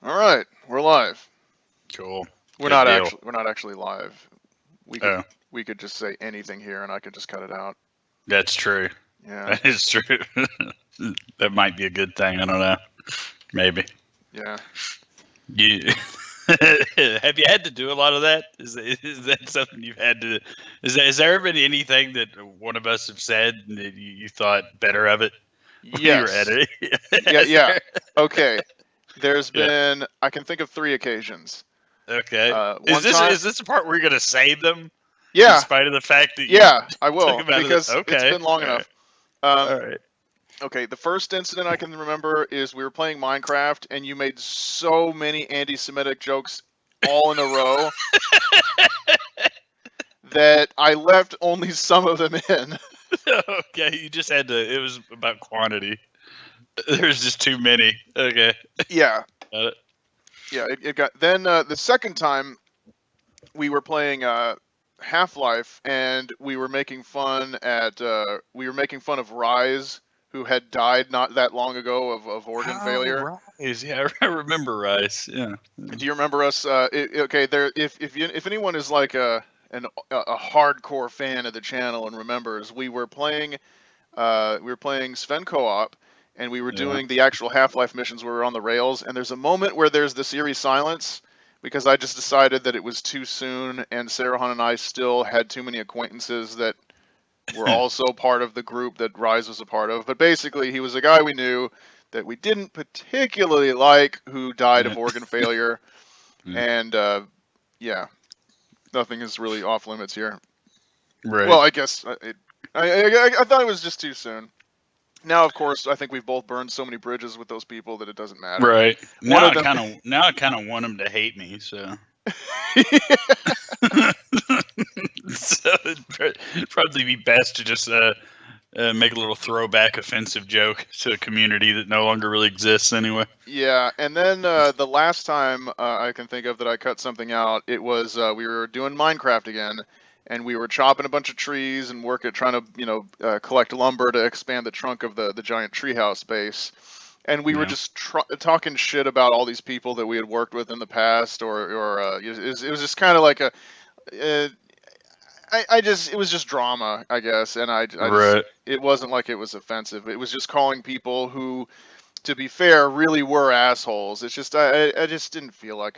All right, we're live. Cool. We're Good not deal. actually we're not actually live. We could Oh, we could just say anything here, and I could just cut it out. that's true. Yeah, That is true. That might be a good thing. I don't know. Maybe. yeah. You have you had to do a lot of that? Is that something you've had to? Has there been anything that one of us have said that you thought better of it when you were Yes. editing? Yeah, Is yeah. there? Okay. There's Yeah. been I can think of 3 occasions. Okay. Is One this time. is this the part where you're gonna say them in Yeah, spite of the fact that you yeah. I took will them out of the? because it's Okay. been long All right. enough. All Um. right. Okay. The first incident I can remember is we were playing Minecraft, and you made so many anti-Semitic jokes all in a row that I left only some of them in. Okay, you just had to. It was about quantity. There's just too many. Okay, Yeah. got it. Yeah, it got. Then the second time we were playing Half-Life, and we were making fun of Rise, who had died not that long ago of organ failure. Oh, Rice. Yeah, I remember Rice. Yeah. Do you remember us? Okay, there. If anyone is like a hardcore fan of the channel and remembers, we were playing Sven Co-op, and we were Yeah. doing the actual Half-Life missions where we were on the rails. And there's a moment where there's this eerie silence because I just decided that it was too soon, and Sarahan and I still had too many acquaintances that were also part of the group that Rise was a part of. But basically, he was a guy we knew that we didn't particularly like who died Yeah. of organ failure, Yeah. and yeah, nothing is really off limits here. Right. Well, I guess I thought it was just too soon. Now, of course, I think we've both burned so many bridges with those people that it doesn't matter. Right. One Now of I them. kind of want him to hate me. So. So it'd probably be best to just make a little throwback offensive joke to a community that no longer really exists anyway. Yeah, and then the last time I can think of that I cut something out, it was we were doing Minecraft again, and we were chopping a bunch of trees and trying to collect lumber to expand the trunk of the giant treehouse base. And we were Yeah. just talking shit about all these people that we had worked with in the past, or it was just kind of like uh, it was just drama, I guess, and I just Right. it wasn't like it was offensive. It was just calling people who, to be fair, really were assholes. It's just I just didn't feel like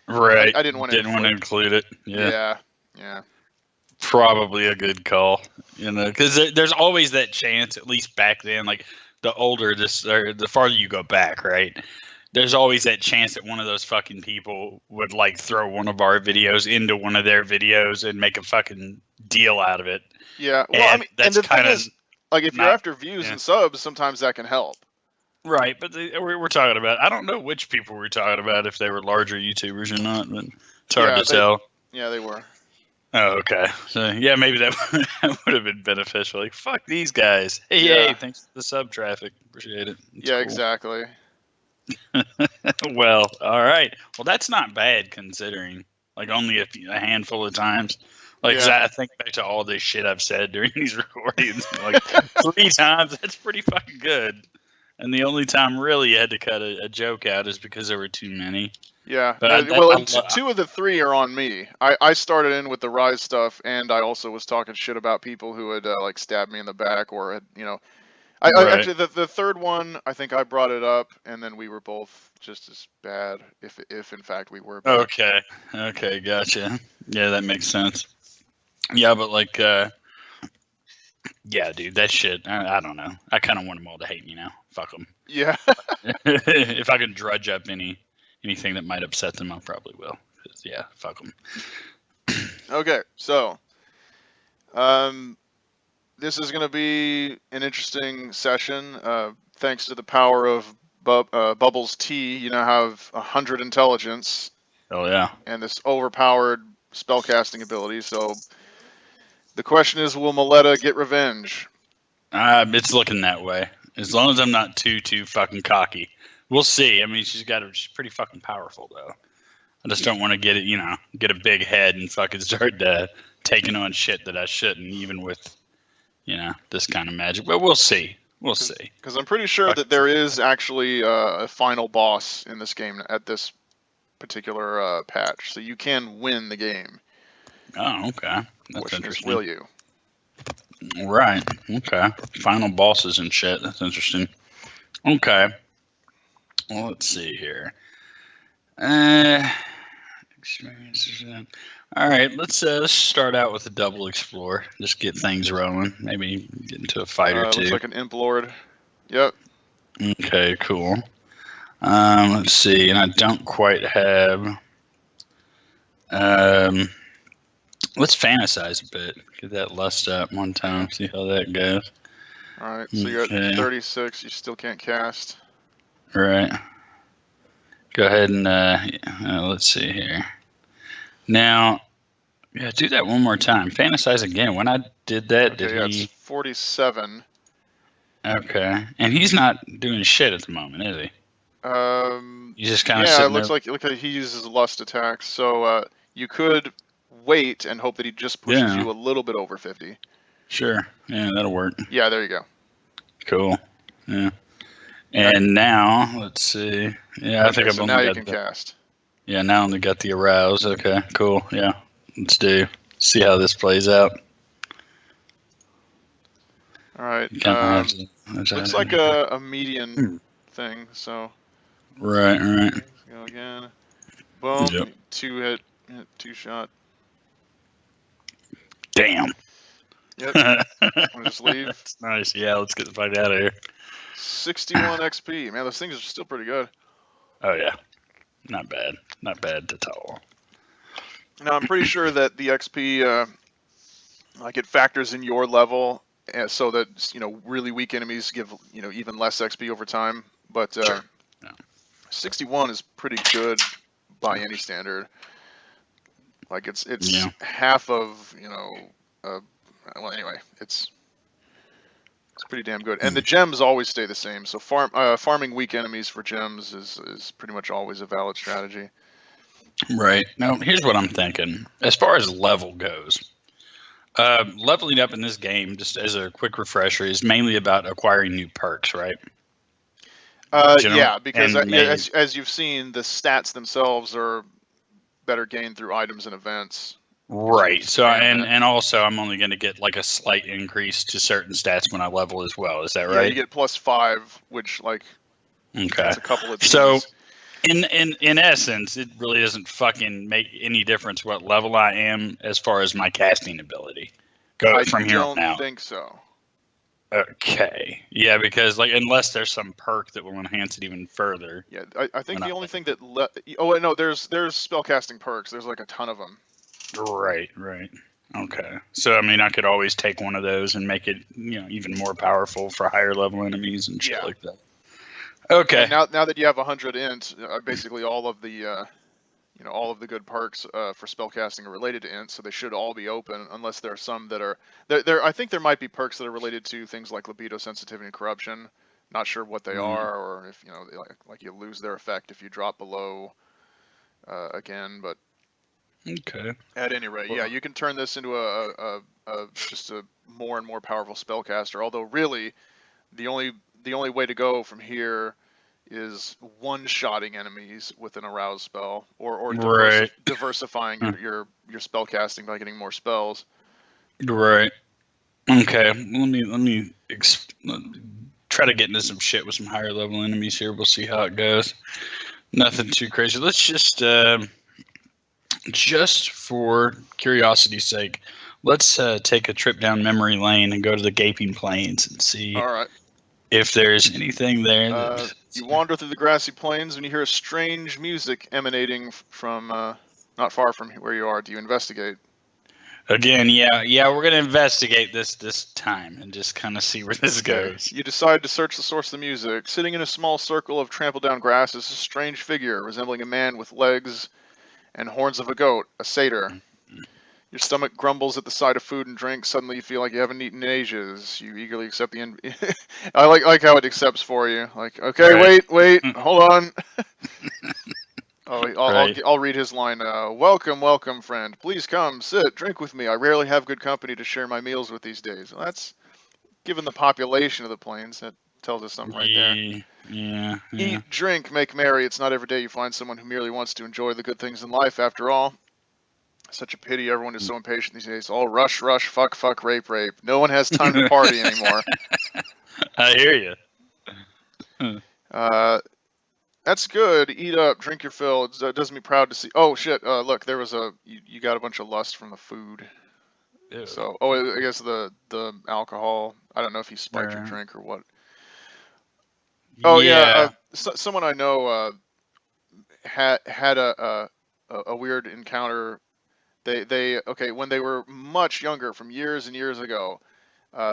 Right. I didn't want to Didn't want to inflict. include it. Yeah. Yeah, yeah, Probably a good call, because there's always that chance, at least back then, like the older this or the farther you go back, right? There's always that chance that one of those fucking people would like throw one of our videos into one of their videos and make a fucking deal out of it. yeah. Well, I And mean, and that's the thing kind of is, like, if you're not, after views yeah, and subs, sometimes that can help. right. But we're talking about, I don't know which people we're talking about, if they were larger YouTubers or not, but it's hard Yeah, to tell. they were. Oh, okay. So yeah, maybe that would have been beneficial. Like, fuck these guys. Hey, Yeah, thanks for the sub traffic. Appreciate it. It's yeah, cool. exactly. Well, all right. Well, that's not bad considering. Like only a handful of times. Like 'cause Yeah, I think back to all this shit I've said during these recordings. Like 3 times. That's pretty fucking good. And the only time really you had to cut a joke out is because there were too many. yeah. But No, well, and two of the three are on me. I started in with the Rise stuff, and I also was talking shit about people who had like stabbed me in the back or had I right. actually the third one I think I brought it up, and then we were both just as bad, if in fact we were bad. Okay. Okay. Gotcha. Yeah, that makes sense. Yeah, but like, yeah, dude, that shit. I don't know. I kind of want them all to hate me now. Fuck them. Yeah. If I can drudge up anything that might upset them, I probably will. 'Cause, yeah, fuck them. Okay, so this is going to be an interesting session. Thanks to the power of Bubbles T, you now have 100 intelligence Oh yeah. and this overpowered spellcasting ability. So the question is, will Maletta get revenge? It's looking that way. As long as I'm not too fucking cocky, we'll see. I mean, she's pretty fucking powerful though. I just don't want to get a big head and fucking start taking on shit that I shouldn't, even with this kind of magic. But we'll see. We'll see. Because I'm pretty sure that there is actually a final boss in this game at this particular patch, so you can win the game. Oh, okay. That's Question interesting. is, will you? Right. Okay. Final bosses and shit. That's interesting. Okay. Well, let's see here. Experiences. All right. Let's start out with a double explore. Just get things rolling. Maybe get into a fight or two. Looks like an Imp Lord. Yep. Okay. Cool. Let's see. And I don't quite have. Let's fantasize a bit. Get that lust up one time. See how that goes. All right. So you're at 36. You still can't cast. Right. Go ahead and let's see here. Now, yeah, do that one more time. Fantasize again. When I did that, Okay, did he? It's 47. Okay, and he's not doing shit at the moment, is he? He's just kind of Yeah, sitting it looks like he uses lust attacks. So you could wait and hope that he just pushes you a little bit over 50. Sure. Yeah, that'll work. Yeah, there you go. Cool. Yeah. And now, let's see. Yeah, I think I've only now got you can cast. Yeah, now I only got the arouse. Okay, cool. Yeah, let's see how this plays out. All right. Looks like a median thing. So. Right. Let's go again. Boom. Yep. 2 hit, 2 shot. Damn. Yep. Wanna just leave? That's nice. Yeah, let's get the fuck out of here. 61 XP. Man, those things are still pretty good. Oh yeah, not bad. Not bad at all. Now I'm pretty sure that the XP, like it factors in your level, so that really weak enemies give even less XP over time. But Sure. Yeah. 61 is pretty good by any standard. Like it's half of well, anyway, it's pretty damn good. And the gems always stay the same. So farming weak enemies for gems is pretty much always a valid strategy. Right. Now, here's what I'm thinking. As far as level goes, leveling up in this game, just as a quick refresher, is mainly about acquiring new perks, right? Yeah, because as you've seen, the stats themselves are better gained through items and events. Right. So and also I'm only going to get like a slight increase to certain stats when I level as well. Is that right? Yeah, you get +5, which that's a couple of things. So in essence, it really doesn't fucking make any difference what level I am as far as my casting ability. From here on out. I don't think so. Okay. Yeah, because unless there's some perk that will enhance it even further. Yeah, I think the only thing that no, there's spellcasting perks. There's like a ton of them. Right. Okay. So I mean, I could always take one of those and make it even more powerful for higher level enemies and shit like that. Okay. And now that you have 100 int, basically all of the all of the good perks for spellcasting are related to int, so they should all be open, unless there are some that are there. I think there might be perks that are related to things like libido, sensitivity, and corruption. Not sure what they are, or if like you lose their effect if you drop below again. But okay. At any rate, yeah, you can turn this into just a more and more powerful spellcaster. Although really, the only way to go from here is one-shotting enemies with an arouse spell, or diversifying your spellcasting by getting more spells. Right. Okay. Let me try to get into some shit with some higher level enemies here. We'll see how it goes. Nothing too crazy. Let's just for curiosity's sake, let's take a trip down memory lane and go to the Gaping Plains and see. All right. If there's anything there. You wander through the grassy plains and you hear a strange music emanating from not far from where you are. Do you investigate? Again, yeah, we're gonna investigate this time and just kind of see where this goes. You decide to search the source of the music. Sitting in a small circle of trampled down grass is a strange figure resembling a man with legs and horns of a goat, a satyr. Your stomach grumbles at the sight of food and drink. Suddenly you feel like you haven't eaten in ages. You eagerly accept the I like how it accepts for you. Like, okay, wait, hold on. I'll read his line. Welcome, friend. Please come, sit, drink with me. I rarely have good company to share my meals with these days. Well, given the population of the plains, that tells us something right there. Yeah. Eat, drink, make merry. It's not every day you find someone who merely wants to enjoy the good things in life, after all. Such a pity everyone is so impatient these days. All rush, rush, fuck, fuck, rape, rape. No one has time to party anymore. I hear you. That's good. Eat up, drink your fill. It does me proud to see. Oh shit! Look, there was you got a bunch of lust from the food. Ew. So, I guess the alcohol. I don't know if he spiked your drink or what. Oh yeah, someone I know had a weird encounter. They okay, when they were much younger, from years and years ago.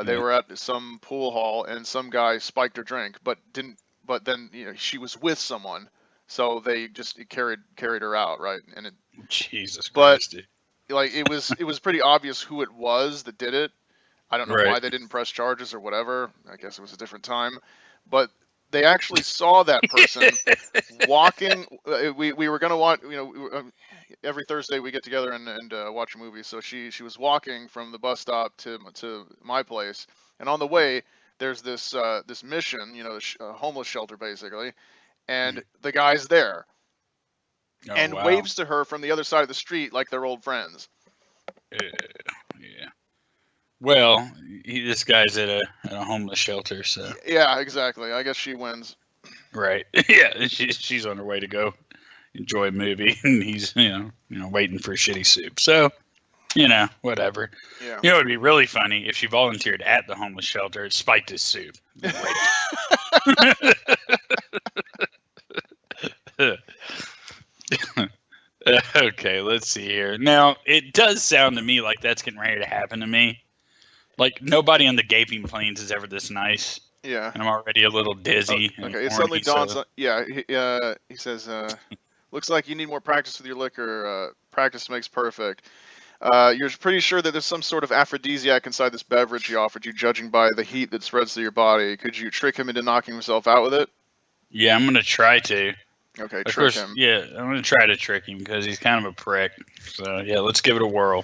They were at some pool hall and some guy spiked her drink, but didn't. But then she was with someone, so they just carried her out, right? And it, Jesus but Christ, dude. like it was pretty obvious who it was that did it. I don't know Right. why they didn't press charges or whatever. I guess it was a different time, but they actually saw that person walking. We were gonna watch. Every Thursday we get together and watch a movie. So she was walking from the bus stop to my place, and on the way there's this this mission, homeless shelter basically, and the guy's there Oh, and wow. waves to her from the other side of the street like they're old friends. Yeah. Well, this guy's at a homeless shelter, so. Yeah, exactly. I guess she wins. Right. Yeah, she's on her way to go enjoy a movie, and he's waiting for shitty soup. So, whatever. Yeah. It would be really funny if she volunteered at the homeless shelter and spiked his soup. Okay, let's see here. Now, it does sound to me like that's getting ready to happen to me. Like, nobody on the Gaping Plains is ever this nice. Yeah. And I'm already a little dizzy. Okay, it suddenly dawns on. Yeah, he says, looks like you need more practice with your liquor. Practice makes perfect. You're pretty sure that there's some sort of aphrodisiac inside this beverage he offered you, judging by the heat that spreads through your body. Could you trick him into knocking himself out with it? Yeah, I'm going to try to. Okay, Of trick course, him. yeah, I'm going to try to trick him because he's kind of a prick. So, yeah, let's give it a whirl.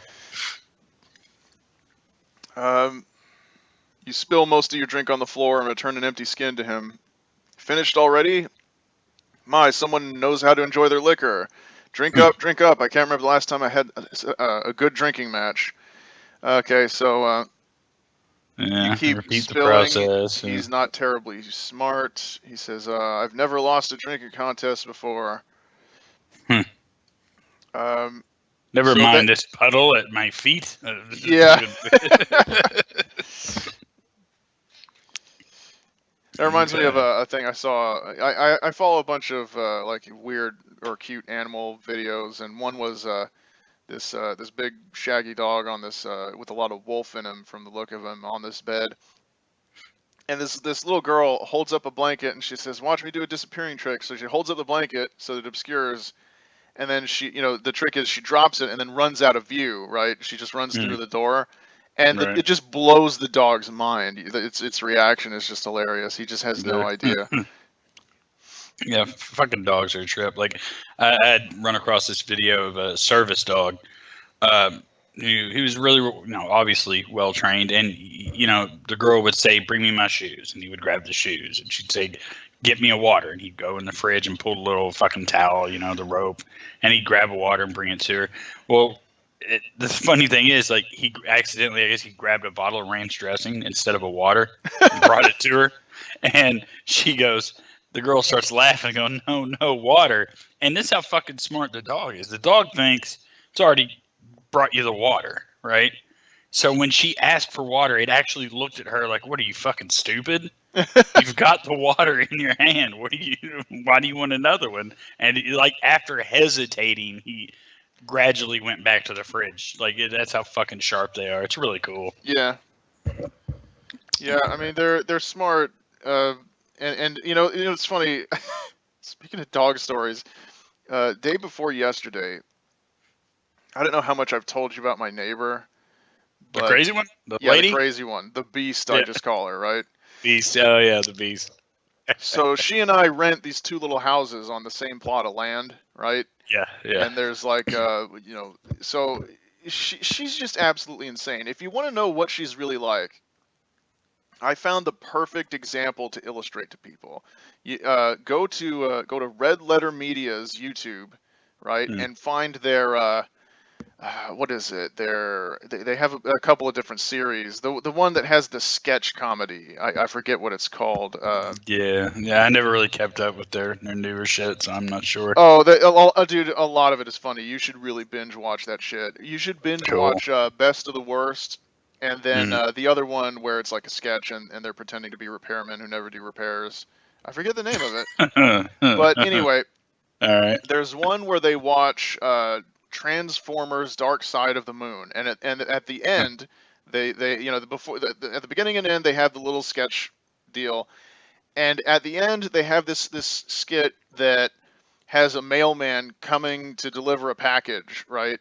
You spill most of your drink on the floor and return an empty skin to him. Finished already? My, someone knows how to enjoy their liquor. Drink up, drink up. I can't remember the last time I had a good drinking match. Okay, so Yeah, you keep repeat spilling. the process. He's not terribly smart. He says, I've never lost a drinking contest before. Never so mind this puddle at my feet. Yeah. That reminds me of a thing I saw. I follow a bunch of like weird or cute animal videos, and one was this big shaggy dog on this with a lot of wolf in him from the look of him on this bed. And this little girl holds up a blanket and she says, "Watch me do a disappearing trick." So she holds up the blanket so that it obscures, and then she, the trick is she drops it and then runs out of view. Right? She just runs through the door. And Right. it just blows the dog's mind. Its reaction is just hilarious. He just has no idea. Yeah, fucking dogs are a trip. Like, I'd run across this video of a service dog. He was really, obviously well trained, and the girl would say, "Bring me my shoes," and he would grab the shoes, and she'd say, "Get me a water," and he'd go in the fridge and pull the little fucking towel, the rope, and he'd grab a water and bring it to her. Well, the funny thing is, like, he accidentally, I guess, he grabbed a bottle of ranch dressing instead of a water and brought it to her, and she goes. The girl starts laughing and going, no, water. And this is how fucking smart the dog is. The dog thinks it's already brought you the water, right? So when she asked for water, it actually looked at her like, "What are you, fucking stupid? You've got the water in your hand. Why do you want another one?" And after hesitating, he gradually went back to the fridge. Like, that's how fucking sharp they are. It's really cool. Yeah. Yeah, I mean they're smart. And it's funny. Speaking of dog stories, day before yesterday, I don't know how much I've told you about my neighbor. The crazy one? The yeah, lady? the crazy one. The beast, I just call her, right? Beast. Oh, yeah, the beast. So she and I rent these two little houses on the same plot of land, right? Yeah. And there's like, so she's just absolutely insane. If you want to know what she's really like, I found the perfect example to illustrate to people. Go to Red Letter Media's YouTube, right, Mm. and find their what is it? They have a couple of different series. The one that has the sketch comedy, I forget what it's called. Yeah, I never really kept up with their newer shit, so I'm not sure. Oh, dude, a lot of it is funny. You should really binge watch that shit. You should binge Cool. watch Best of the Worst, and then Mm. the other one where it's like a sketch and they're pretending to be repairmen who never do repairs. I forget the name of it. But anyway, All right. there's one where they watch Transformers: Dark Side of the Moon, and at the end, they before at the beginning and end they have the little sketch deal, and at the end they have this skit that has a mailman coming to deliver a package, right?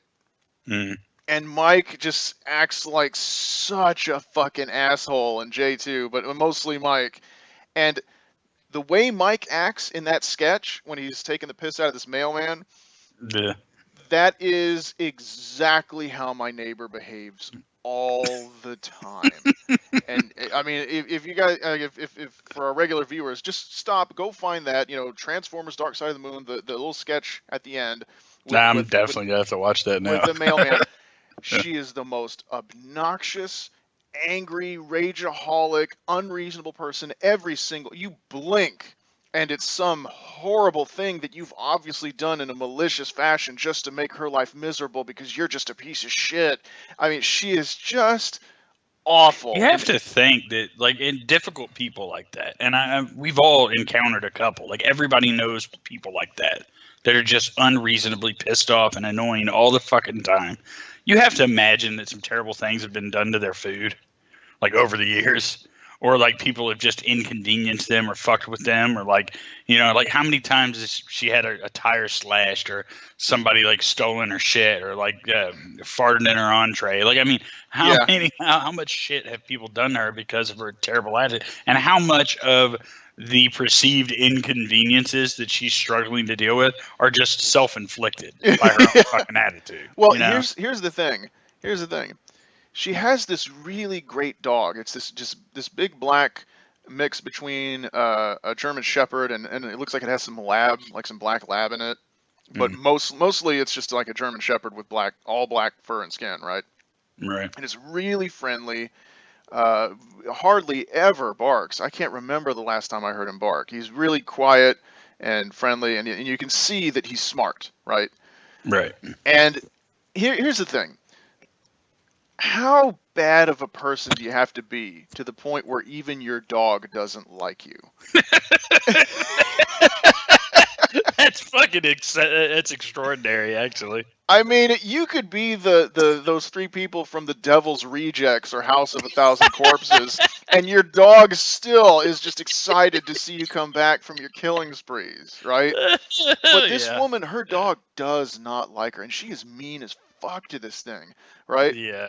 Mm. And Mike just acts like such a fucking asshole, and Jay too, but mostly Mike. And the way Mike acts in that sketch when he's taking the piss out of this mailman, Yeah. that is exactly how my neighbor behaves all the time. And I mean, if you guys, if for our regular viewers, just stop, go find that, Transformers: Dark Side of the Moon, the little sketch at the end I'm definitely gonna have to watch that now. with the mailman. She is the most obnoxious, angry, rageaholic, unreasonable person. You blink, and it's some horrible thing that you've obviously done in a malicious fashion just to make her life miserable because you're just a piece of shit. I mean, she is just awful. You have to think that, like, in difficult people like that, and we've all encountered a couple. Like, everybody knows people like that are just unreasonably pissed off and annoying all the fucking time. You have to imagine that some terrible things have been done to their food, like, over the years, or like people have just inconvenienced them or fucked with them, or like how many times has she had a tire slashed, or somebody like stolen her shit, or like farted in her entree. Like, I mean, how much shit have people done to her because of her terrible attitude, and how much of the perceived inconveniences that she's struggling to deal with are just self-inflicted by her own fucking attitude. Well, here's the thing. She has this really great dog. It's this big black mix between a German Shepherd and it looks like it has some black lab in it. But mostly it's just like a German Shepherd with all black fur and skin, right? Right. And it's really friendly. Hardly ever barks. I can't remember the last time I heard him bark. He's really quiet and friendly, and you can see that he's smart, right? Right. And here's the thing. How bad of a person do you have to be to the point where even your dog doesn't like you? That's it's extraordinary, actually. I mean, you could be those three people from the Devil's Rejects or House of a Thousand Corpses, and your dog still is just excited to see you come back from your killing sprees, right? But this woman, her dog does not like her, and she is mean as fuck to this thing, right? Yeah.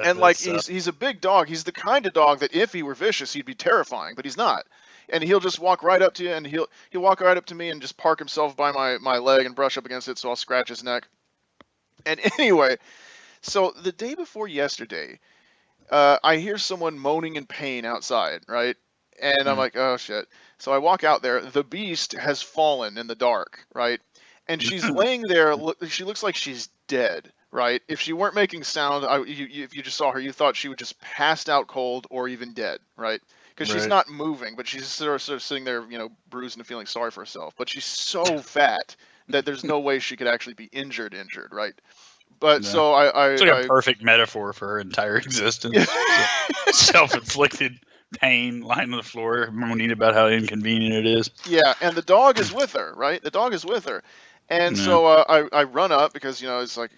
And like he's a big dog. He's the kind of dog that if he were vicious, he'd be terrifying, but he's not. And he'll just walk right up to you, and he'll walk right up to me and just park himself by my leg and brush up against it, so I'll scratch his neck. And anyway, so the day before yesterday, I hear someone moaning in pain outside, right? And I'm like, oh shit. So I walk out there. The beast has fallen in the dark, right? And she's laying there. She looks like she's dead, right? If she weren't making sound, if you just saw her, you thought she would just passed out cold or even dead, right? Because she's not moving, but she's sort of sitting there, bruised and feeling sorry for herself. But she's so fat that there's no way she could actually be injured, right? But so it's like a perfect metaphor for her entire existence. Self-inflicted pain, lying on the floor, moaning about how inconvenient it is. Yeah, and the dog is with her, right? The dog is with her. And so I run up because, it's like,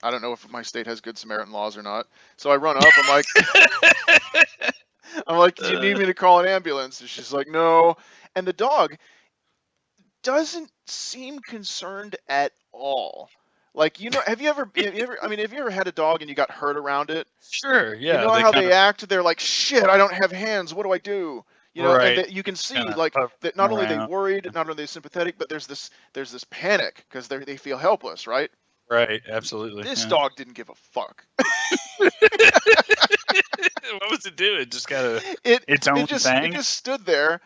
I don't know if my state has good Samaritan laws or not. So I run up. I'm like, do you need me to call an ambulance? And she's like, no. And the dog doesn't seem concerned at all. Like, have you ever had a dog and you got hurt around it? Sure, yeah. You know how they act? They're like, shit, I don't have hands. What do I do? Right. And you can see that not only are they worried, not only are they sympathetic, but there's this panic because they feel helpless, right? Right, absolutely. This dog didn't give a fuck. What was it doing? Just kind of It its own just thing? it just stood there,